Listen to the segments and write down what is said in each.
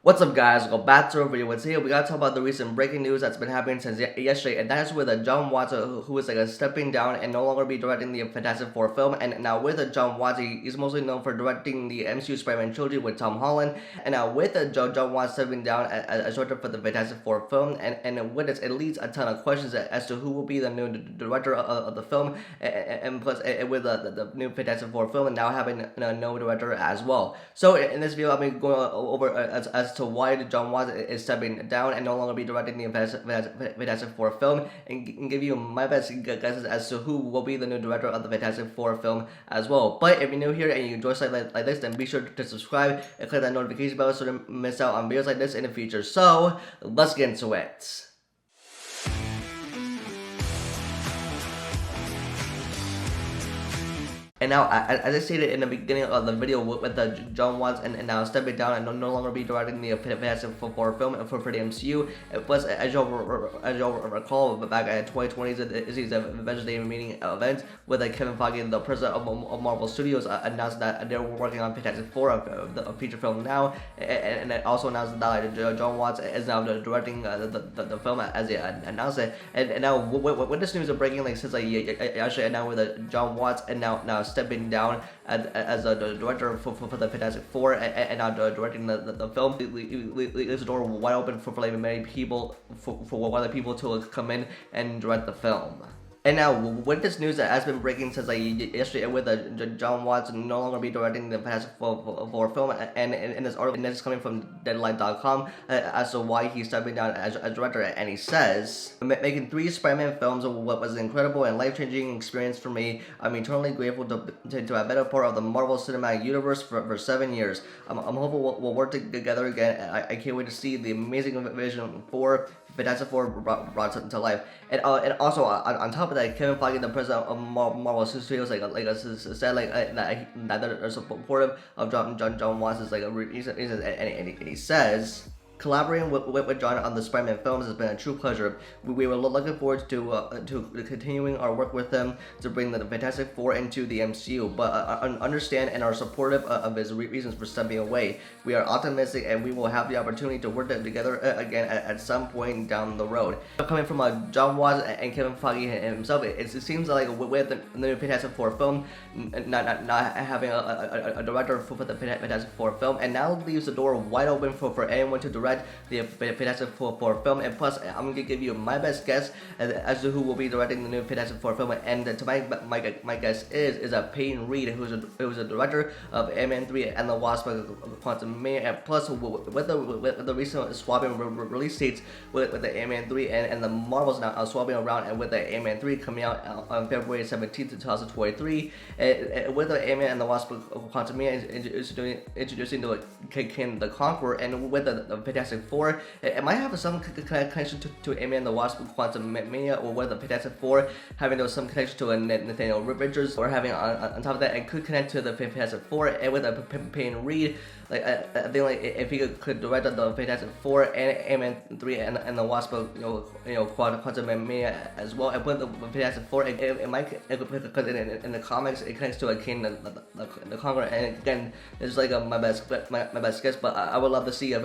What's up, guys? Welcome back to our video. Today we gotta talk about the recent breaking news that's been happening since yesterday, and that is with Jon Watts, who is stepping down and no longer be directing the Fantastic Four film. And now with Jon Watts, he's mostly known for directing the MCU Spider-Man trilogy with Tom Holland. And now with Jon Watts stepping down as director for the Fantastic Four film, and with this, it leads a ton of questions as to who will be the new director of the film, and plus with the new Fantastic Four film, and now having no director as well. So in this video, I'll be going over as to why Jon Watts is stepping down and no longer be directing the Fantastic Four film, and give you my best guesses as to who will be the new director of the Fantastic Four film as well. But if you're new here and you enjoy stuff like this, then be sure to subscribe and click that notification bell so you don't miss out on videos like this in the future. So let's get into it. And now, as I stated in the beginning of the video with Jon Watts and now stepping down and no longer be directing the Fantastic Four film for the MCU. Plus, as you'll recall, back at 2020's Avengers Day meeting event with Kevin Feige, the president of Marvel Studios, announced that they're working on Fantastic Four, a feature film now, and it also announced that Jon Watts is now directing the film as they announced it. And now, with this news of breaking, since actually now with Jon Watts and now stepping down as a director for the Fantastic Four and now directing the film, leaves the door wide open for many people, for other people to come in and direct the film. And now, with this news that has been breaking since yesterday with Jon Watts no longer be directing the Fantastic Four film, and in this article, and this is coming from Deadline.com, as to why he's stepping down as director, and he says, making 3 Spider-Man films was an incredible and life-changing experience for me. I'm eternally grateful to have been a part of the Marvel Cinematic Universe for 7 years. I'm hopeful we'll work together again. I can't wait to see the amazing vision for Fantastic Four brought to life. And also on top of that, Kevin Feige, the president of Marvel Studios, said that they're supportive of Jon Watts and he says, collaborating with Jon on the Spider-Man films has been a true pleasure. We were looking forward to continuing our work with him to bring the Fantastic Four into the MCU, but understand and are supportive of his reasons for stepping away. We are optimistic and we will have the opportunity to work together again at some point down the road. Coming from Jon Watts and Kevin Feige himself, it seems like with the new Fantastic Four film, not having a director for the Fantastic Four film, and now leaves the door wide open for anyone to direct the Fantastic Four film. And plus, I'm gonna give you my best guess as to who will be directing the new Fantastic Four film. And to my guess is Peyton Reed, who's a director of Ant-Man 3 and the Wasp: Quantumania. And plus, with the recent swapping release dates with the Ant-Man 3 and the Marvels now swapping around, and with the Ant-Man 3 coming out on February 17th, 2023, with the Ant-Man and the Wasp: Quantumania introducing the King the Conqueror, and with the Fantastic Four, it might have some connection to Ant-Man and the Wasp: Quantumania, or with the Fantastic Four having some connection to Nathaniel Richards, or having on top of that, it could connect to the Fantastic Four, and with Peyton Reed, I think if he could direct the Fantastic Four and Ant-Man 3 and the Wasp: Quantumania as well, and with the Fantastic Four, it might, because in the comics it connects to a King the Conqueror, and again, it's my best guess, but I would love to see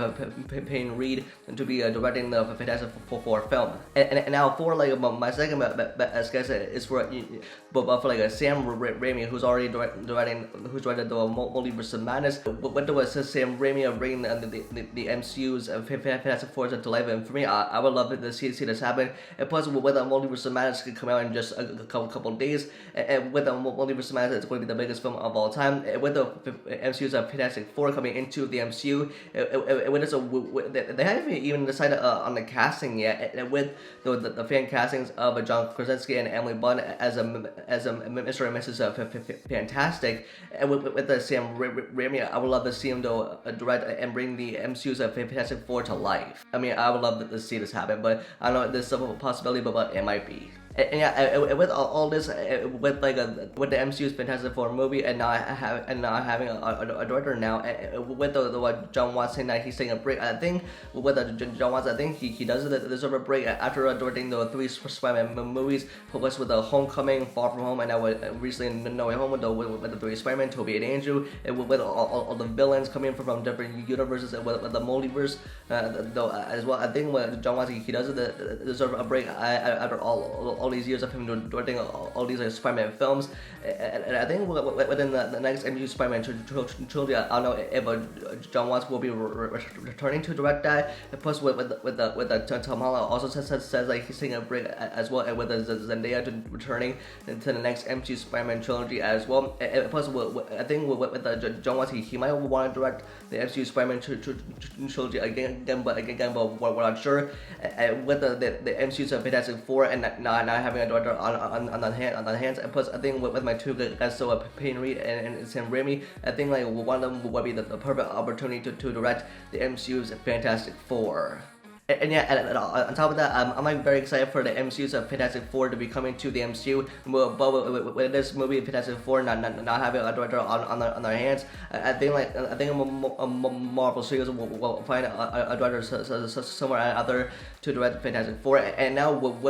Peyton Reed to be directing the Fantastic Four film. And now for my second best guess is for Sam Raimi, who's already directed the Multiverse of Madness. What was Sam Raimi bringing the MCU's Fantastic Four to life? And for me, I would love to see this happen. And plus, with the Multiverse of Madness could come out in just a couple days, and with the Multiverse of Madness, it's going to be the biggest film of all time. With the MCU's Fantastic Four coming into the MCU, they haven't even decided on the casting yet. And with the fan castings of John Krasinski and Emily Blunt as a Mr. and Mrs. Fantastic, and with the Sam Raimi, I would love to see him direct and bring the MCU's Fantastic Four to life. I mean, I would love to see this happen, but I don't know if this is a possibility, but it might be. And yeah, with all this, with like with the MCU's Fantastic Four movie, and now having a director now, with the what Jon Watts saying that he's taking a break. I think with Jon Watts, I think he does deserve a break after directing the three Spider-Man movies, plus with the Homecoming, Far From Home, and now recently No Way Home with the three Spider-Man, Tobey and Andrew, and with all the villains coming from different universes, and with the multiverse, though as well. I think with Jon Watts, he does deserve a break after all these years of him directing all these Spider-Man films, and I think within the next MCU Spider-Man trilogy, I don't know if Jon Watts will be returning to direct that. And plus, with the Tom Holland also says like he's taking a break as well, and with the Zendaya returning to the next MCU Spider-Man trilogy as well. And plus, I think with the Jon Watts, he might want to direct the MCU Spider-Man trilogy again, but we're not sure. With the MCU's Fantastic Four and not having a director on the hands, and plus I think with my two guys, so Peyton Reed and Sam Raimi, I think like one of them would be the perfect opportunity to direct the MCU's Fantastic Four. And yeah, and on top of that, I'm like very excited for the MCU's Fantastic Four to be coming to the MCU. But with this movie, Fantastic Four not having a director on their hands, I think Marvel Studios will find a director somewhere out there to direct Fantastic Four. And now with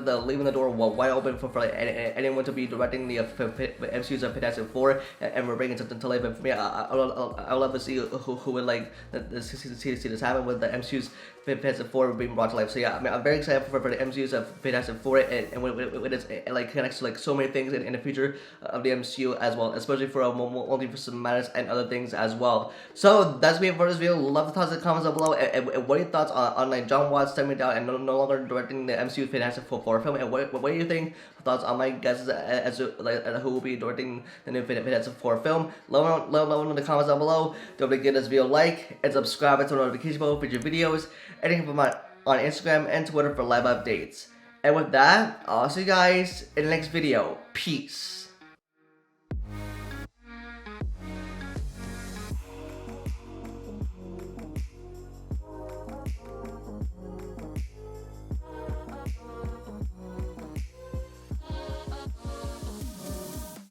the leaving the door wide open for like, anyone to be directing the MCU's Fantastic Four, and we're bringing something to life. And for me, I would love to see who would like see this happen with the MCU's Fantastic Four being brought to life. So yeah, I mean, I'm very excited for the MCU's Fantastic Four, and when it like connects to like so many things in the future of the MCU as well, especially for Multiverse Madness and other things as well. So that's me for this video. Love the thoughts in the comments down below, and what are your thoughts on like Jon Watts stepping down and no longer directing the MCU Fantastic Four film, and what do you think? Thoughts on my guesses as to like who will be directing the new Fantastic Four film? Let me know in the comments down below. Don't forget to give this video a like and subscribe to the notification bell for future videos. And you can follow me on Instagram and Twitter for live updates. And with that, I'll see you guys in the next video. Peace.